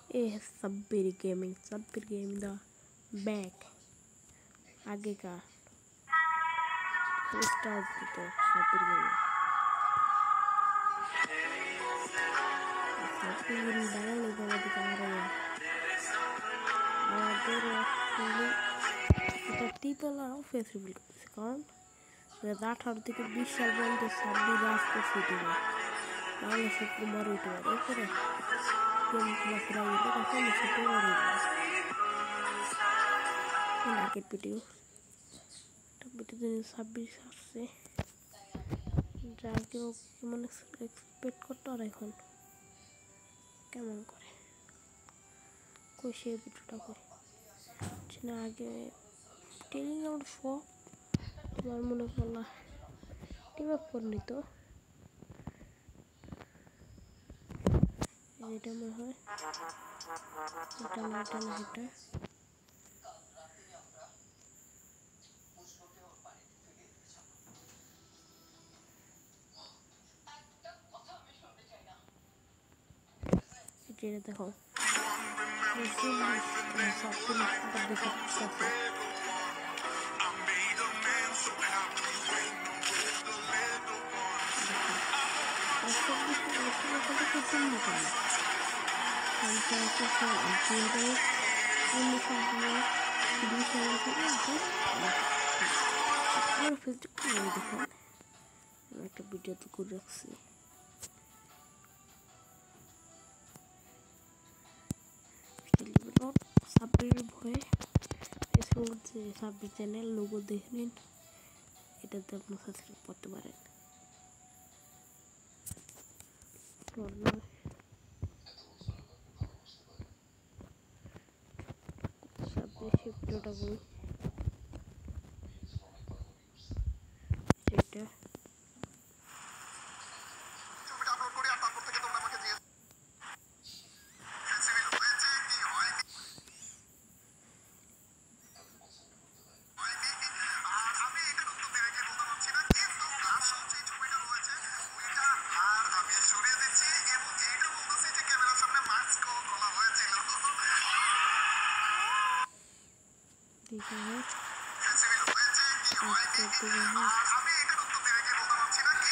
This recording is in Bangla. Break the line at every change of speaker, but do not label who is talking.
ये है सब्बीर गेमिंग द बैक आगे का स्टार्ट तो सब्बीर गेमिंग बनाने का दिखा रहे हैं এটা টিপল আর ফেসবুক কারণ 2018 থেকে 20 সাল পর্যন্ত সাব্বির রাজ করছে টিমে তাহলে সে কুমার ইউটিউবার এরপরে গেম খেলা ফেরা গেলে তখন সে কুমার ইউটিউবার আগের ভিডিও সাব্বির আসছে যা কেউ কেমন এক্সপেক্ট করতো আর এখন কেমন করে কই সে ভিডিওটা করে না আগে ট্রেনিং আমার শখ তোমার মনে করলা টিম আপ করে নিত এটা মনে হয় এটা না এটা এটা দেখো একটা ভিডিও তো করে রাখছি সাব্বির ভয়ে ফেসবুক যে সাব্বির চ্যানেল লোগো দেখে নিন এটাতে আপনার সাবস্ক্রাইব করতে পারেন সাব্বির ভিডিওটা বলি এটা ठीक है